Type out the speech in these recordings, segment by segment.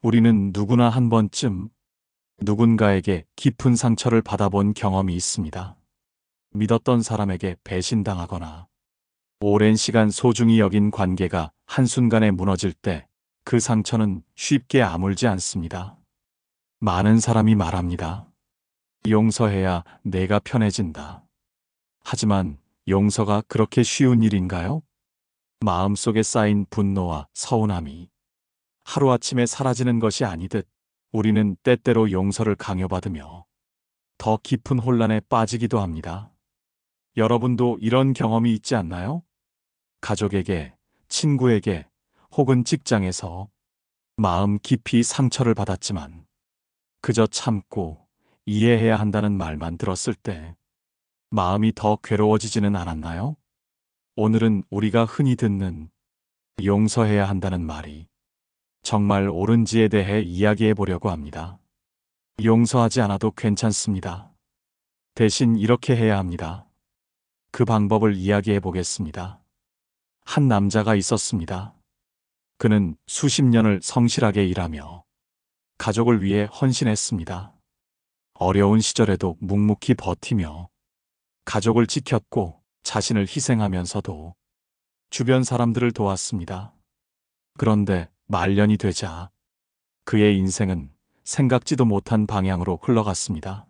우리는 누구나 한 번쯤 누군가에게 깊은 상처를 받아본 경험이 있습니다. 믿었던 사람에게 배신당하거나 오랜 시간 소중히 여긴 관계가 한순간에 무너질 때 그 상처는 쉽게 아물지 않습니다. 많은 사람이 말합니다. 용서해야 내가 편해진다. 하지만 용서가 그렇게 쉬운 일인가요? 마음속에 쌓인 분노와 서운함이 하루아침에 사라지는 것이 아니듯 우리는 때때로 용서를 강요받으며 더 깊은 혼란에 빠지기도 합니다. 여러분도 이런 경험이 있지 않나요? 가족에게, 친구에게, 혹은 직장에서 마음 깊이 상처를 받았지만 그저 참고 이해해야 한다는 말만 들었을 때 마음이 더 괴로워지지는 않았나요? 오늘은 우리가 흔히 듣는 용서해야 한다는 말이 정말 옳은지에 대해 이야기해 보려고 합니다. 용서하지 않아도 괜찮습니다. 대신 이렇게 해야 합니다. 그 방법을 이야기해 보겠습니다. 한 남자가 있었습니다. 그는 수십 년을 성실하게 일하며 가족을 위해 헌신했습니다. 어려운 시절에도 묵묵히 버티며 가족을 지켰고 자신을 희생하면서도 주변 사람들을 도왔습니다. 그런데 말년이 되자 그의 인생은 생각지도 못한 방향으로 흘러갔습니다.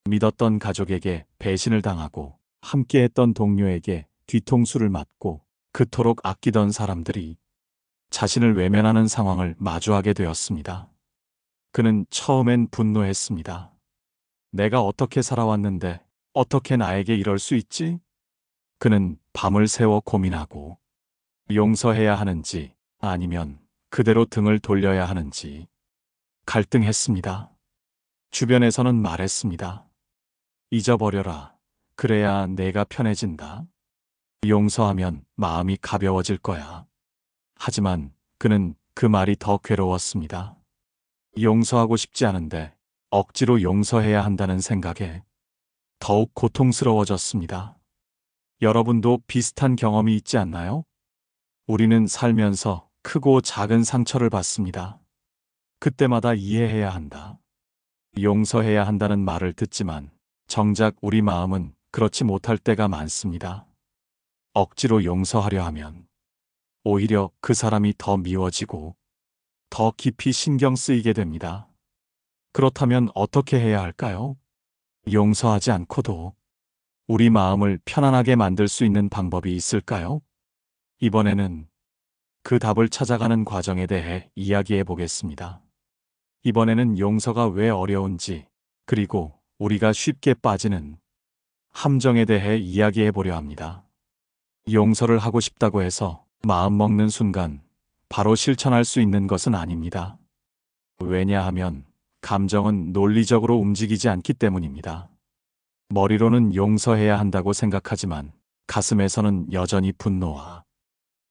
믿었던 가족에게 배신을 당하고 함께했던 동료에게 뒤통수를 맞고 그토록 아끼던 사람들이 자신을 외면하는 상황을 마주하게 되었습니다. 그는 처음엔 분노했습니다. 내가 어떻게 살아왔는데 어떻게 나에게 이럴 수 있지? 그는 밤을 새워 고민하고 용서해야 하는지 아니면 그대로 등을 돌려야 하는지 갈등했습니다. 주변에서는 말했습니다. 잊어버려라. 그래야 내가 편해진다. 용서하면 마음이 가벼워질 거야. 하지만 그는 그 말이 더 괴로웠습니다. 용서하고 싶지 않은데 억지로 용서해야 한다는 생각에 더욱 고통스러워졌습니다. 여러분도 비슷한 경험이 있지 않나요? 우리는 살면서 크고 작은 상처를 받습니다. 그때마다 이해해야 한다. 용서해야 한다는 말을 듣지만 정작 우리 마음은 그렇지 못할 때가 많습니다. 억지로 용서하려 하면 오히려 그 사람이 더 미워지고 더 깊이 신경 쓰이게 됩니다. 그렇다면 어떻게 해야 할까요? 용서하지 않고도 우리 마음을 편안하게 만들 수 있는 방법이 있을까요? 이번에는 그 답을 찾아가는 과정에 대해 이야기해 보겠습니다. 이번에는 용서가 왜 어려운지, 그리고 우리가 쉽게 빠지는 함정에 대해 이야기해 보려 합니다. 용서를 하고 싶다고 해서 마음 먹는 순간 바로 실천할 수 있는 것은 아닙니다. 왜냐하면 감정은 논리적으로 움직이지 않기 때문입니다. 머리로는 용서해야 한다고 생각하지만 가슴에서는 여전히 분노와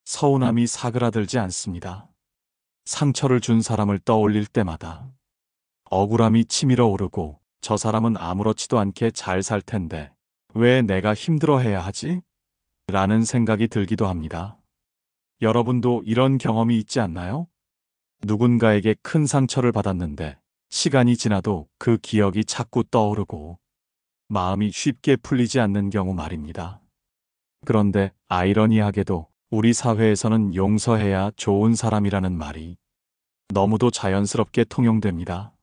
서운함이 사그라들지 않습니다. 상처를 준 사람을 떠올릴 때마다 억울함이 치밀어 오르고 저 사람은 아무렇지도 않게 잘 살 텐데 왜 내가 힘들어해야 하지? 라는 생각이 들기도 합니다. 여러분도 이런 경험이 있지 않나요? 누군가에게 큰 상처를 받았는데 시간이 지나도 그 기억이 자꾸 떠오르고 마음이 쉽게 풀리지 않는 경우 말입니다. 그런데 아이러니하게도 우리 사회에서는 용서해야 좋은 사람이라는 말이 너무도 자연스럽게 통용됩니다.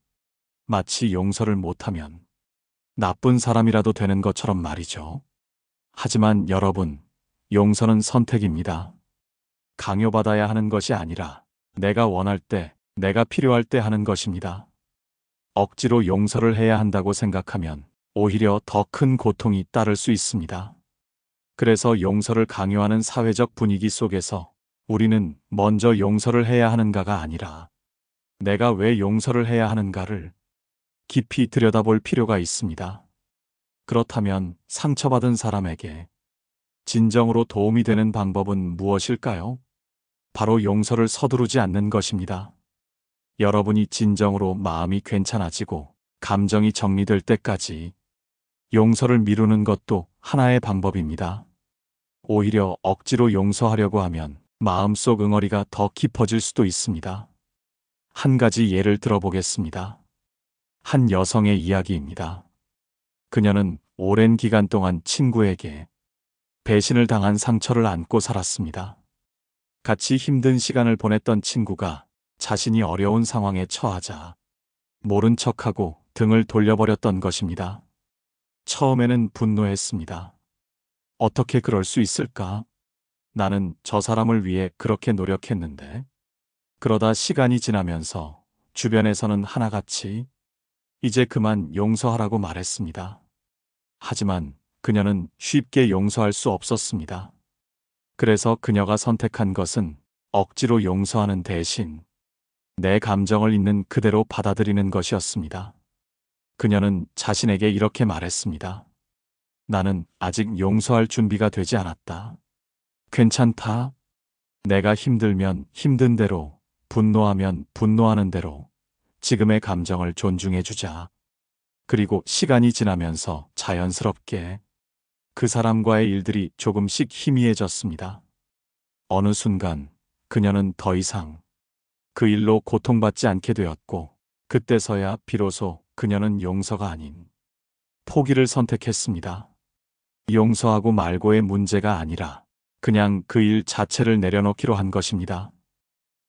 마치 용서를 못하면 나쁜 사람이라도 되는 것처럼 말이죠. 하지만 여러분, 용서는 선택입니다. 강요받아야 하는 것이 아니라 내가 원할 때, 내가 필요할 때 하는 것입니다. 억지로 용서를 해야 한다고 생각하면 오히려 더 큰 고통이 따를 수 있습니다. 그래서 용서를 강요하는 사회적 분위기 속에서 우리는 먼저 용서를 해야 하는가가 아니라 내가 왜 용서를 해야 하는가를 깊이 들여다볼 필요가 있습니다. 그렇다면 상처받은 사람에게 진정으로 도움이 되는 방법은 무엇일까요? 바로 용서를 서두르지 않는 것입니다. 여러분이 진정으로 마음이 괜찮아지고 감정이 정리될 때까지 용서를 미루는 것도 하나의 방법입니다. 오히려 억지로 용서하려고 하면 마음속 응어리가 더 깊어질 수도 있습니다. 한 가지 예를 들어보겠습니다. 한 여성의 이야기입니다. 그녀는 오랜 기간 동안 친구에게 배신을 당한 상처를 안고 살았습니다. 같이 힘든 시간을 보냈던 친구가 자신이 어려운 상황에 처하자 모른 척하고 등을 돌려버렸던 것입니다. 처음에는 분노했습니다. 어떻게 그럴 수 있을까? 나는 저 사람을 위해 그렇게 노력했는데. 그러다 시간이 지나면서 주변에서는 하나같이 이제 그만 용서하라고 말했습니다. 하지만 그녀는 쉽게 용서할 수 없었습니다. 그래서 그녀가 선택한 것은 억지로 용서하는 대신 내 감정을 있는 그대로 받아들이는 것이었습니다. 그녀는 자신에게 이렇게 말했습니다. 나는 아직 용서할 준비가 되지 않았다. 괜찮다. 내가 힘들면 힘든 대로, 분노하면 분노하는 대로 지금의 감정을 존중해주자. 그리고 시간이 지나면서 자연스럽게 그 사람과의 일들이 조금씩 희미해졌습니다. 어느 순간 그녀는 더 이상 그 일로 고통받지 않게 되었고, 그때서야 비로소 그녀는 용서가 아닌 포기를 선택했습니다. 용서하고 말고의 문제가 아니라 그냥 그 일 자체를 내려놓기로 한 것입니다.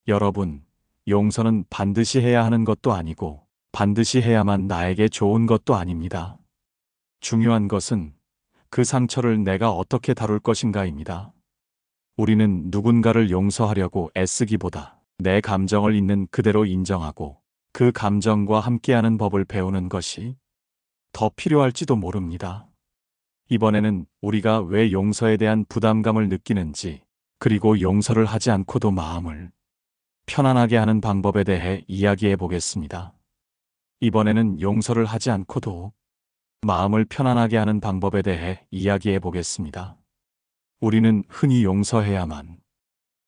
여러분, 용서는 반드시 해야 하는 것도 아니고 반드시 해야만 나에게 좋은 것도 아닙니다. 중요한 것은 그 상처를 내가 어떻게 다룰 것인가입니다. 우리는 누군가를 용서하려고 애쓰기보다 내 감정을 있는 그대로 인정하고 그 감정과 함께하는 법을 배우는 것이 더 필요할지도 모릅니다. 이번에는 우리가 왜 용서에 대한 부담감을 느끼는지, 그리고 용서를 하지 않고도 마음을 편안하게 하는 방법에 대해 이야기해 보겠습니다. 이번에는 용서를 하지 않고도 마음을 편안하게 하는 방법에 대해 이야기해 보겠습니다. 우리는 흔히 용서해야만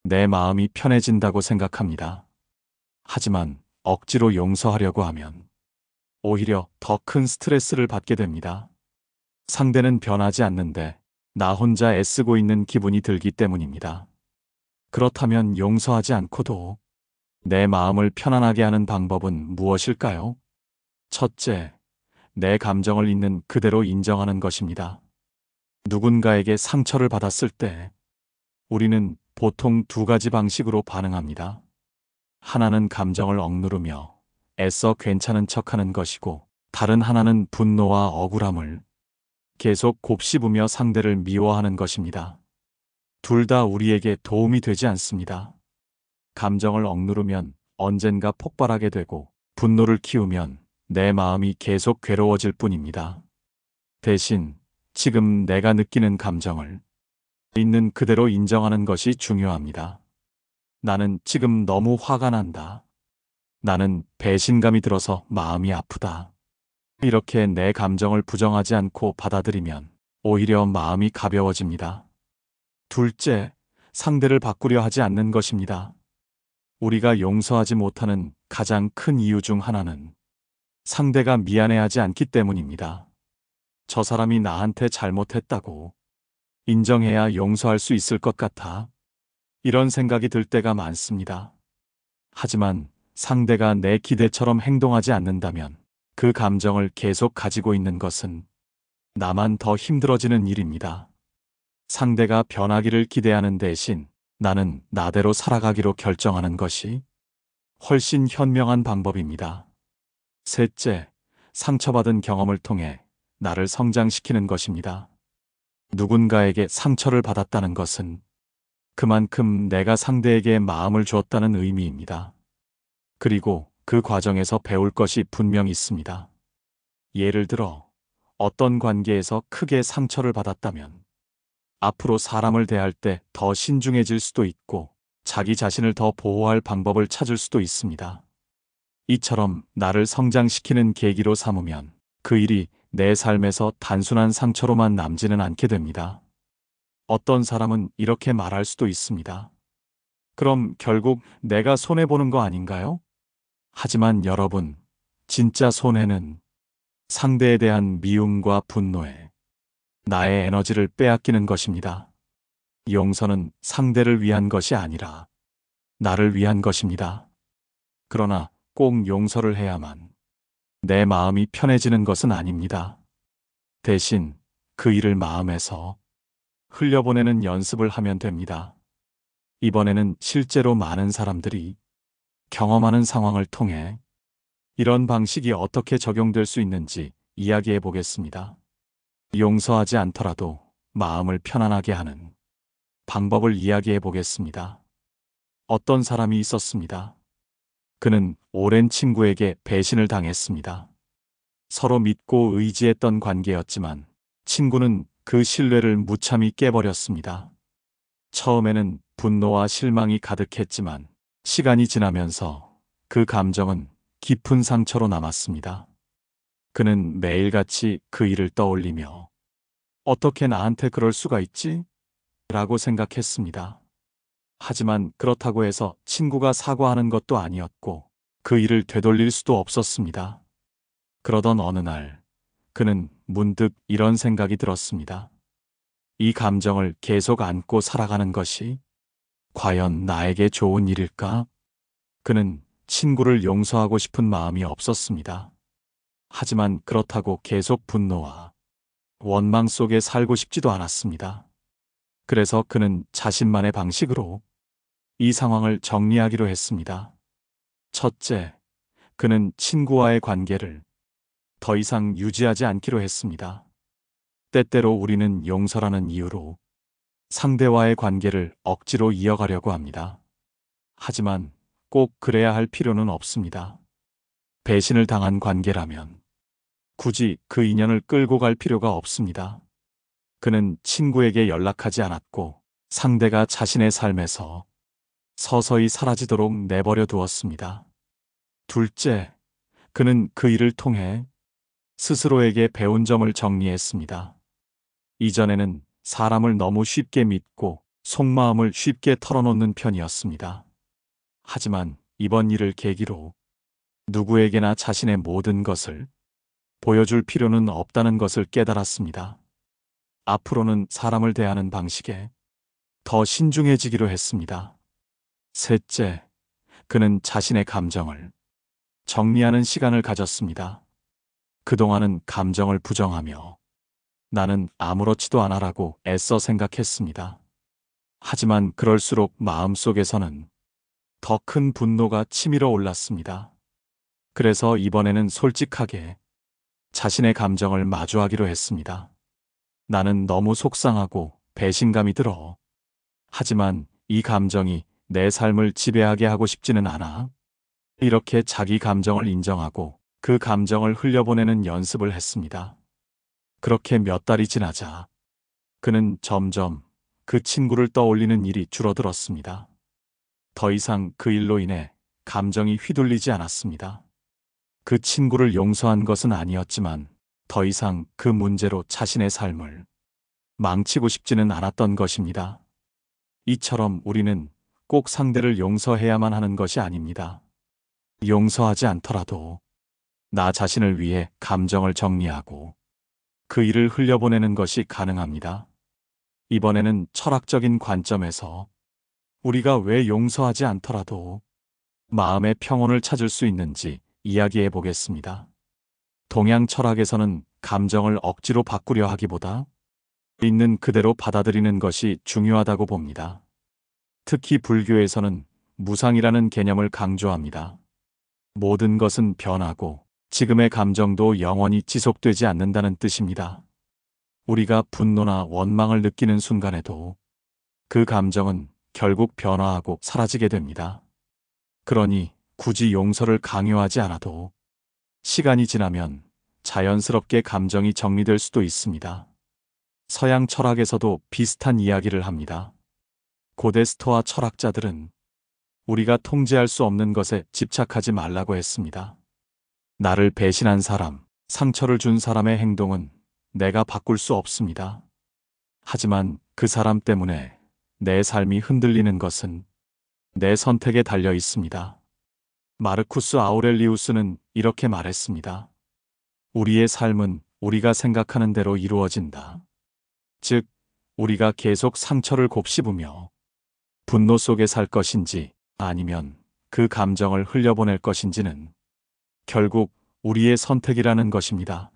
내 마음이 편해진다고 생각합니다. 하지만 억지로 용서하려고 하면 오히려 더 큰 스트레스를 받게 됩니다. 상대는 변하지 않는데 나 혼자 애쓰고 있는 기분이 들기 때문입니다. 그렇다면 용서하지 않고도 내 마음을 편안하게 하는 방법은 무엇일까요? 첫째, 내 감정을 있는 그대로 인정하는 것입니다. 누군가에게 상처를 받았을 때 우리는 보통 두 가지 방식으로 반응합니다. 하나는 감정을 억누르며 애써 괜찮은 척하는 것이고, 다른 하나는 분노와 억울함을 계속 곱씹으며 상대를 미워하는 것입니다. 둘 다 우리에게 도움이 되지 않습니다. 감정을 억누르면 언젠가 폭발하게 되고, 분노를 키우면 내 마음이 계속 괴로워질 뿐입니다. 대신 지금 내가 느끼는 감정을 있는 그대로 인정하는 것이 중요합니다. 나는 지금 너무 화가 난다. 나는 배신감이 들어서 마음이 아프다. 이렇게 내 감정을 부정하지 않고 받아들이면 오히려 마음이 가벼워집니다. 둘째, 상대를 바꾸려 하지 않는 것입니다. 우리가 용서하지 못하는 가장 큰 이유 중 하나는 상대가 미안해하지 않기 때문입니다. 저 사람이 나한테 잘못했다고 인정해야 용서할 수 있을 것 같아. 이런 생각이 들 때가 많습니다. 하지만 상대가 내 기대처럼 행동하지 않는다면 그 감정을 계속 가지고 있는 것은 나만 더 힘들어지는 일입니다. 상대가 변하기를 기대하는 대신 나는 나대로 살아가기로 결정하는 것이 훨씬 현명한 방법입니다. 셋째, 상처받은 경험을 통해 나를 성장시키는 것입니다. 누군가에게 상처를 받았다는 것은 그만큼 내가 상대에게 마음을 주었다는 의미입니다. 그리고 그 과정에서 배울 것이 분명히 있습니다. 예를 들어 어떤 관계에서 크게 상처를 받았다면 앞으로 사람을 대할 때 더 신중해질 수도 있고, 자기 자신을 더 보호할 방법을 찾을 수도 있습니다. 이처럼 나를 성장시키는 계기로 삼으면 그 일이 내 삶에서 단순한 상처로만 남지는 않게 됩니다. 어떤 사람은 이렇게 말할 수도 있습니다. 그럼 결국 내가 손해보는 거 아닌가요? 하지만 여러분, 진짜 손해는 상대에 대한 미움과 분노에 나의 에너지를 빼앗기는 것입니다. 용서는 상대를 위한 것이 아니라 나를 위한 것입니다. 그러나 꼭 용서를 해야만 내 마음이 편해지는 것은 아닙니다. 대신 그 일을 마음에서 흘려보내는 연습을 하면 됩니다. 이번에는 실제로 많은 사람들이 경험하는 상황을 통해 이런 방식이 어떻게 적용될 수 있는지 이야기해 보겠습니다. 용서하지 않더라도 마음을 편안하게 하는 방법을 이야기해 보겠습니다. 어떤 사람이 있었습니다. 그는 오랜 친구에게 배신을 당했습니다. 서로 믿고 의지했던 관계였지만 친구는 그 신뢰를 무참히 깨버렸습니다. 처음에는 분노와 실망이 가득했지만 시간이 지나면서 그 감정은 깊은 상처로 남았습니다. 그는 매일같이 그 일을 떠올리며 어떻게 나한테 그럴 수가 있지? 라고 생각했습니다. 하지만 그렇다고 해서 친구가 사과하는 것도 아니었고 그 일을 되돌릴 수도 없었습니다. 그러던 어느 날 그는 문득 이런 생각이 들었습니다. 이 감정을 계속 안고 살아가는 것이 과연 나에게 좋은 일일까? 그는 친구를 용서하고 싶은 마음이 없었습니다. 하지만 그렇다고 계속 분노와 원망 속에 살고 싶지도 않았습니다. 그래서 그는 자신만의 방식으로 이 상황을 정리하기로 했습니다. 첫째, 그는 친구와의 관계를 더 이상 유지하지 않기로 했습니다. 때때로 우리는 용서라는 이유로 상대와의 관계를 억지로 이어가려고 합니다. 하지만 꼭 그래야 할 필요는 없습니다. 배신을 당한 관계라면 굳이 그 인연을 끌고 갈 필요가 없습니다. 그는 친구에게 연락하지 않았고 상대가 자신의 삶에서 서서히 사라지도록 내버려 두었습니다. 둘째, 그는 그 일을 통해 스스로에게 배운 점을 정리했습니다. 이전에는 사람을 너무 쉽게 믿고 속마음을 쉽게 털어놓는 편이었습니다. 하지만 이번 일을 계기로 누구에게나 자신의 모든 것을 보여줄 필요는 없다는 것을 깨달았습니다. 앞으로는 사람을 대하는 방식에 더 신중해지기로 했습니다. 셋째, 그는 자신의 감정을 정리하는 시간을 가졌습니다. 그동안은 감정을 부정하며 나는 아무렇지도 않아라고 애써 생각했습니다. 하지만 그럴수록 마음속에서는 더 큰 분노가 치밀어 올랐습니다. 그래서 이번에는 솔직하게 자신의 감정을 마주하기로 했습니다. 나는 너무 속상하고 배신감이 들어. 하지만 이 감정이 내 삶을 지배하게 하고 싶지는 않아. 이렇게 자기 감정을 인정하고 그 감정을 흘려보내는 연습을 했습니다. 그렇게 몇 달이 지나자 그는 점점 그 친구를 떠올리는 일이 줄어들었습니다. 더 이상 그 일로 인해 감정이 휘둘리지 않았습니다. 그 친구를 용서한 것은 아니었지만 더 이상 그 문제로 자신의 삶을 망치고 싶지는 않았던 것입니다. 이처럼 우리는 꼭 상대를 용서해야만 하는 것이 아닙니다. 용서하지 않더라도 나 자신을 위해 감정을 정리하고 그 일을 흘려보내는 것이 가능합니다. 이번에는 철학적인 관점에서 우리가 왜 용서하지 않더라도 마음의 평온을 찾을 수 있는지 이야기해 보겠습니다. 동양 철학에서는 감정을 억지로 바꾸려 하기보다 있는 그대로 받아들이는 것이 중요하다고 봅니다. 특히 불교에서는 무상이라는 개념을 강조합니다. 모든 것은 변하고 지금의 감정도 영원히 지속되지 않는다는 뜻입니다. 우리가 분노나 원망을 느끼는 순간에도 그 감정은 결국 변화하고 사라지게 됩니다. 그러니 굳이 용서를 강요하지 않아도 시간이 지나면 자연스럽게 감정이 정리될 수도 있습니다. 서양 철학에서도 비슷한 이야기를 합니다. 고대 스토아 철학자들은 우리가 통제할 수 없는 것에 집착하지 말라고 했습니다. 나를 배신한 사람, 상처를 준 사람의 행동은 내가 바꿀 수 없습니다. 하지만 그 사람 때문에 내 삶이 흔들리는 것은 내 선택에 달려 있습니다. 마르쿠스 아우렐리우스는 이렇게 말했습니다. 우리의 삶은 우리가 생각하는 대로 이루어진다. 즉, 우리가 계속 상처를 곱씹으며 분노 속에 살 것인지 아니면 그 감정을 흘려보낼 것인지는 결국 우리의 선택이라는 것입니다.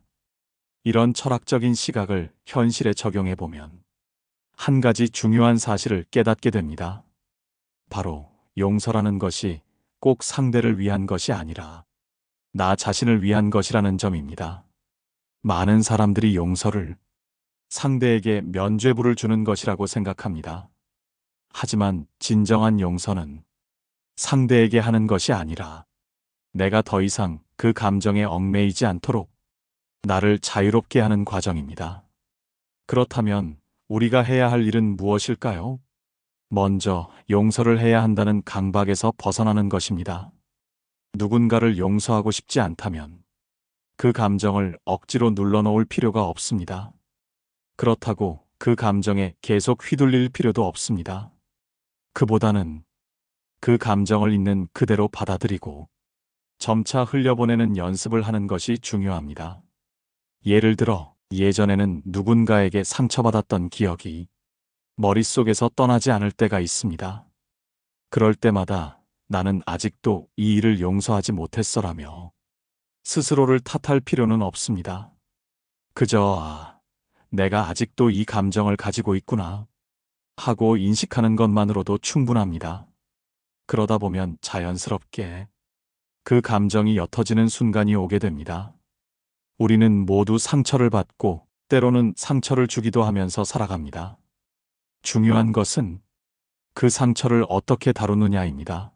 이런 철학적인 시각을 현실에 적용해 보면 한 가지 중요한 사실을 깨닫게 됩니다. 바로 용서라는 것이 꼭 상대를 위한 것이 아니라 나 자신을 위한 것이라는 점입니다. 많은 사람들이 용서를 상대에게 면죄부를 주는 것이라고 생각합니다. 하지만 진정한 용서는 상대에게 하는 것이 아니라 내가 더 이상 그 감정에 얽매이지 않도록 나를 자유롭게 하는 과정입니다. 그렇다면 우리가 해야 할 일은 무엇일까요? 먼저 용서를 해야 한다는 강박에서 벗어나는 것입니다. 누군가를 용서하고 싶지 않다면 그 감정을 억지로 눌러놓을 필요가 없습니다. 그렇다고 그 감정에 계속 휘둘릴 필요도 없습니다. 그보다는 그 감정을 있는 그대로 받아들이고 점차 흘려보내는 연습을 하는 것이 중요합니다. 예를 들어 예전에는 누군가에게 상처받았던 기억이 머릿속에서 떠나지 않을 때가 있습니다. 그럴 때마다 나는 아직도 이 일을 용서하지 못했어라며 스스로를 탓할 필요는 없습니다. 그저 내가 아직도 이 감정을 가지고 있구나 하고 인식하는 것만으로도 충분합니다. 그러다 보면 자연스럽게 그 감정이 옅어지는 순간이 오게 됩니다. 우리는 모두 상처를 받고 때로는 상처를 주기도 하면서 살아갑니다. 중요한 것은 그 상처를 어떻게 다루느냐입니다.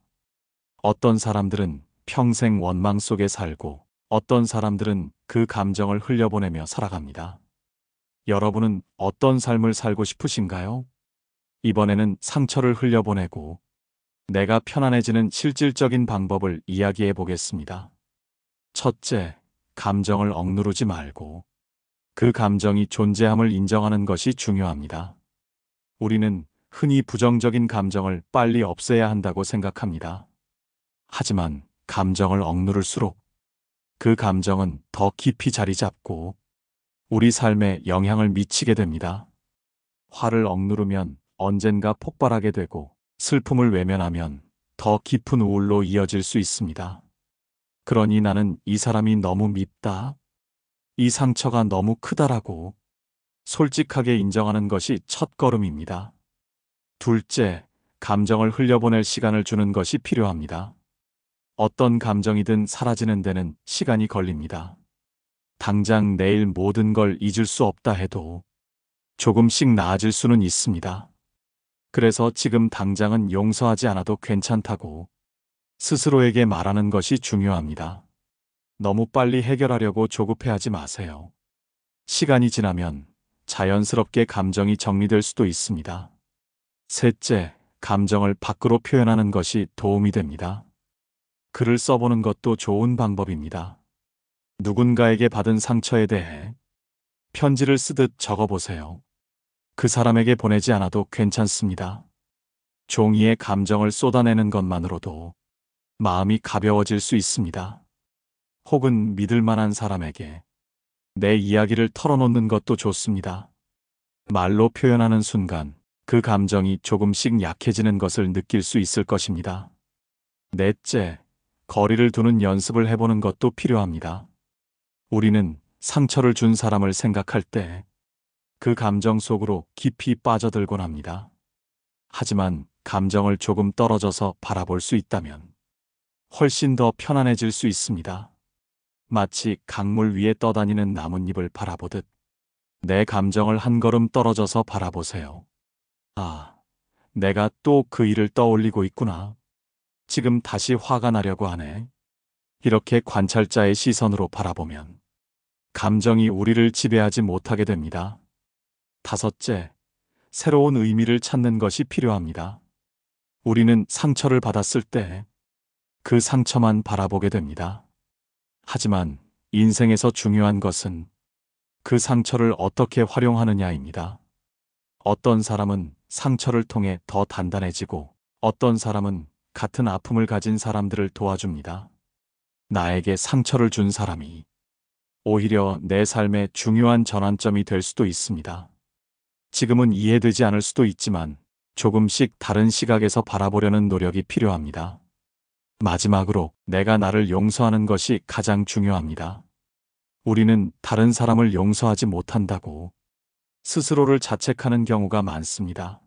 어떤 사람들은 평생 원망 속에 살고 어떤 사람들은 그 감정을 흘려보내며 살아갑니다. 여러분은 어떤 삶을 살고 싶으신가요? 이번에는 상처를 흘려보내고 내가 편안해지는 실질적인 방법을 이야기해 보겠습니다. 첫째, 감정을 억누르지 말고 그 감정이 존재함을 인정하는 것이 중요합니다. 우리는 흔히 부정적인 감정을 빨리 없애야 한다고 생각합니다. 하지만 감정을 억누를수록 그 감정은 더 깊이 자리 잡고 우리 삶에 영향을 미치게 됩니다. 화를 억누르면 언젠가 폭발하게 되고 슬픔을 외면하면 더 깊은 우울로 이어질 수 있습니다. 그러니 나는 이 사람이 너무 밉다, 이 상처가 너무 크다라고 솔직하게 인정하는 것이 첫걸음입니다. 둘째, 감정을 흘려보낼 시간을 주는 것이 필요합니다. 어떤 감정이든 사라지는 데는 시간이 걸립니다. 당장 내일 모든 걸 잊을 수 없다 해도 조금씩 나아질 수는 있습니다. 그래서 지금 당장은 용서하지 않아도 괜찮다고 스스로에게 말하는 것이 중요합니다. 너무 빨리 해결하려고 조급해하지 마세요. 시간이 지나면 자연스럽게 감정이 정리될 수도 있습니다. 셋째, 감정을 밖으로 표현하는 것이 도움이 됩니다. 글을 써보는 것도 좋은 방법입니다. 누군가에게 받은 상처에 대해 편지를 쓰듯 적어보세요. 그 사람에게 보내지 않아도 괜찮습니다. 종이에 감정을 쏟아내는 것만으로도 마음이 가벼워질 수 있습니다. 혹은 믿을 만한 사람에게 내 이야기를 털어놓는 것도 좋습니다. 말로 표현하는 순간 그 감정이 조금씩 약해지는 것을 느낄 수 있을 것입니다. 넷째, 거리를 두는 연습을 해보는 것도 필요합니다. 우리는 상처를 준 사람을 생각할 때 그 감정 속으로 깊이 빠져들곤 합니다. 하지만 감정을 조금 떨어져서 바라볼 수 있다면 훨씬 더 편안해질 수 있습니다. 마치 강물 위에 떠다니는 나뭇잎을 바라보듯 내 감정을 한 걸음 떨어져서 바라보세요. 내가 또 그 일을 떠올리고 있구나. 지금 다시 화가 나려고 하네. 이렇게 관찰자의 시선으로 바라보면 감정이 우리를 지배하지 못하게 됩니다. 다섯째, 새로운 의미를 찾는 것이 필요합니다. 우리는 상처를 받았을 때 그 상처만 바라보게 됩니다. 하지만 인생에서 중요한 것은 그 상처를 어떻게 활용하느냐입니다. 어떤 사람은 상처를 통해 더 단단해지고 어떤 사람은 같은 아픔을 가진 사람들을 도와줍니다. 나에게 상처를 준 사람이 오히려 내 삶의 중요한 전환점이 될 수도 있습니다. 지금은 이해되지 않을 수도 있지만 조금씩 다른 시각에서 바라보려는 노력이 필요합니다. 마지막으로 내가 나를 용서하는 것이 가장 중요합니다. 우리는 다른 사람을 용서하지 못한다고 스스로를 자책하는 경우가 많습니다.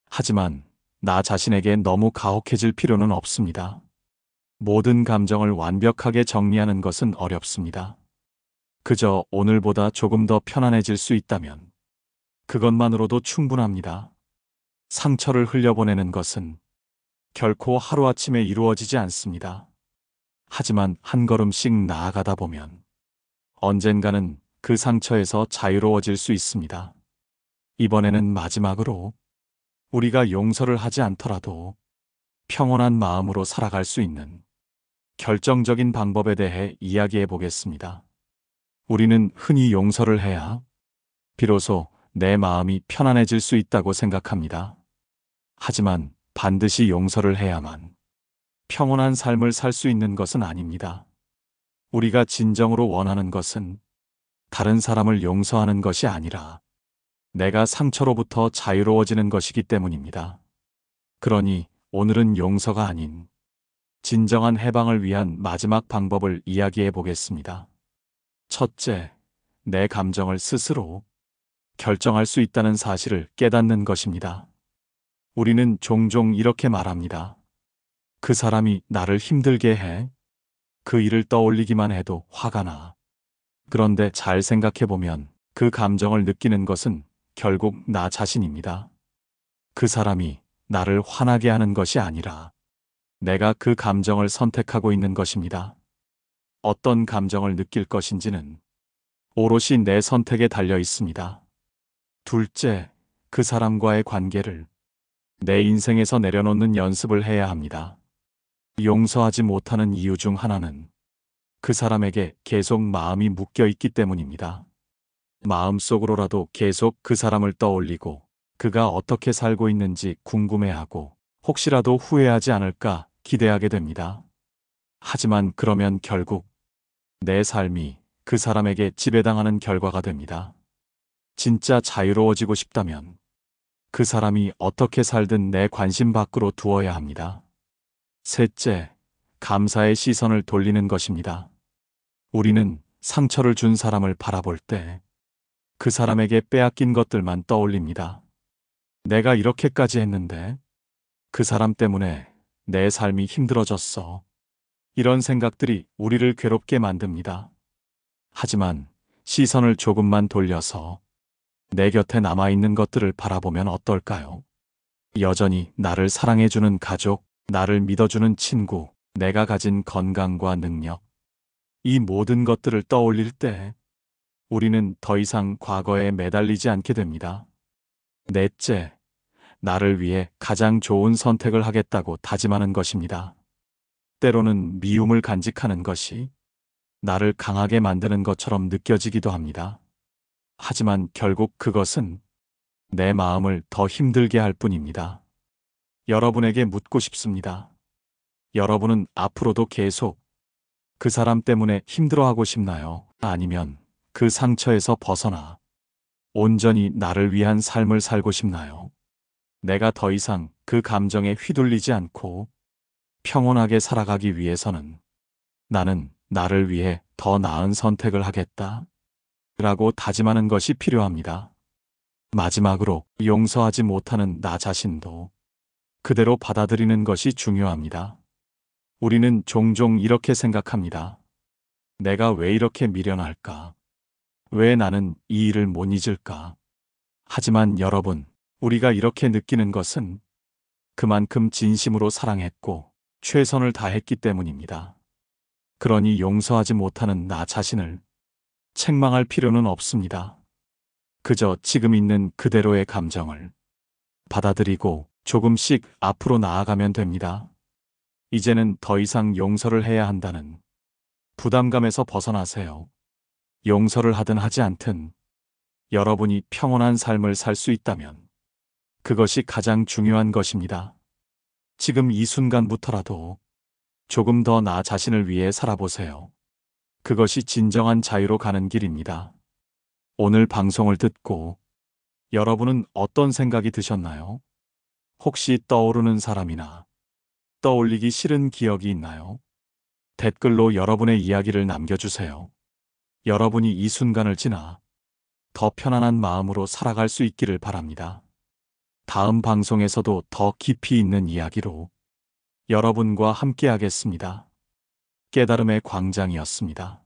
하지만 나 자신에게 너무 가혹해질 필요는 없습니다. 모든 감정을 완벽하게 정리하는 것은 어렵습니다. 그저 오늘보다 조금 더 편안해질 수 있다면 그것만으로도 충분합니다. 상처를 흘려보내는 것은 결코 하루아침에 이루어지지 않습니다. 하지만 한 걸음씩 나아가다 보면 언젠가는 그 상처에서 자유로워질 수 있습니다. 이번에는 마지막으로 우리가 용서를 하지 않더라도 평온한 마음으로 살아갈 수 있는 결정적인 방법에 대해 이야기해 보겠습니다. 우리는 흔히 용서를 해야 비로소 내 마음이 편안해질 수 있다고 생각합니다. 하지만 반드시 용서를 해야만 평온한 삶을 살 수 있는 것은 아닙니다. 우리가 진정으로 원하는 것은 다른 사람을 용서하는 것이 아니라 내가 상처로부터 자유로워지는 것이기 때문입니다. 그러니 오늘은 용서가 아닌 진정한 해방을 위한 마지막 방법을 이야기해 보겠습니다. 첫째, 내 감정을 스스로 결정할 수 있다는 사실을 깨닫는 것입니다. 우리는 종종 이렇게 말합니다. 그 사람이 나를 힘들게 해. 그 일을 떠올리기만 해도 화가 나. 그런데 잘 생각해 보면 그 감정을 느끼는 것은 결국 나 자신입니다. 그 사람이 나를 화나게 하는 것이 아니라 내가 그 감정을 선택하고 있는 것입니다. 어떤 감정을 느낄 것인지는 오롯이 내 선택에 달려 있습니다. 둘째, 그 사람과의 관계를 내 인생에서 내려놓는 연습을 해야 합니다. 용서하지 못하는 이유 중 하나는 그 사람에게 계속 마음이 묶여 있기 때문입니다. 마음속으로라도 계속 그 사람을 떠올리고 그가 어떻게 살고 있는지 궁금해하고 혹시라도 후회하지 않을까 기대하게 됩니다. 하지만 그러면 결국 내 삶이 그 사람에게 지배당하는 결과가 됩니다. 진짜 자유로워지고 싶다면 그 사람이 어떻게 살든 내 관심 밖으로 두어야 합니다. 셋째, 감사의 시선을 돌리는 것입니다. 우리는 상처를 준 사람을 바라볼 때 그 사람에게 빼앗긴 것들만 떠올립니다. 내가 이렇게까지 했는데 그 사람 때문에 내 삶이 힘들어졌어. 이런 생각들이 우리를 괴롭게 만듭니다. 하지만 시선을 조금만 돌려서 내 곁에 남아있는 것들을 바라보면 어떨까요? 여전히 나를 사랑해주는 가족, 나를 믿어주는 친구, 내가 가진 건강과 능력, 이 모든 것들을 떠올릴 때 우리는 더 이상 과거에 매달리지 않게 됩니다. 넷째, 나를 위해 가장 좋은 선택을 하겠다고 다짐하는 것입니다. 때로는 미움을 간직하는 것이 나를 강하게 만드는 것처럼 느껴지기도 합니다. 하지만 결국 그것은 내 마음을 더 힘들게 할 뿐입니다. 여러분에게 묻고 싶습니다. 여러분은 앞으로도 계속 그 사람 때문에 힘들어하고 싶나요? 아니면 그 상처에서 벗어나 온전히 나를 위한 삶을 살고 싶나요? 내가 더 이상 그 감정에 휘둘리지 않고 평온하게 살아가기 위해서는 나는 나를 위해 더 나은 선택을 하겠다 라고 다짐하는 것이 필요합니다. 마지막으로 용서하지 못하는 나 자신도 그대로 받아들이는 것이 중요합니다. 우리는 종종 이렇게 생각합니다. 내가 왜 이렇게 미련할까? 왜 나는 이 일을 못 잊을까? 하지만 여러분, 우리가 이렇게 느끼는 것은 그만큼 진심으로 사랑했고 최선을 다했기 때문입니다. 그러니 용서하지 못하는 나 자신을 책망할 필요는 없습니다. 그저 지금 있는 그대로의 감정을 받아들이고 조금씩 앞으로 나아가면 됩니다. 이제는 더 이상 용서를 해야 한다는 부담감에서 벗어나세요. 용서를 하든 하지 않든 여러분이 평온한 삶을 살 수 있다면 그것이 가장 중요한 것입니다. 지금 이 순간부터라도 조금 더 나 자신을 위해 살아보세요. 그것이 진정한 자유로 가는 길입니다. 오늘 방송을 듣고 여러분은 어떤 생각이 드셨나요? 혹시 떠오르는 사람이나 떠올리기 싫은 기억이 있나요? 댓글로 여러분의 이야기를 남겨주세요. 여러분이 이 순간을 지나 더 편안한 마음으로 살아갈 수 있기를 바랍니다. 다음 방송에서도 더 깊이 있는 이야기로 여러분과 함께하겠습니다. 깨달음의 광장이었습니다.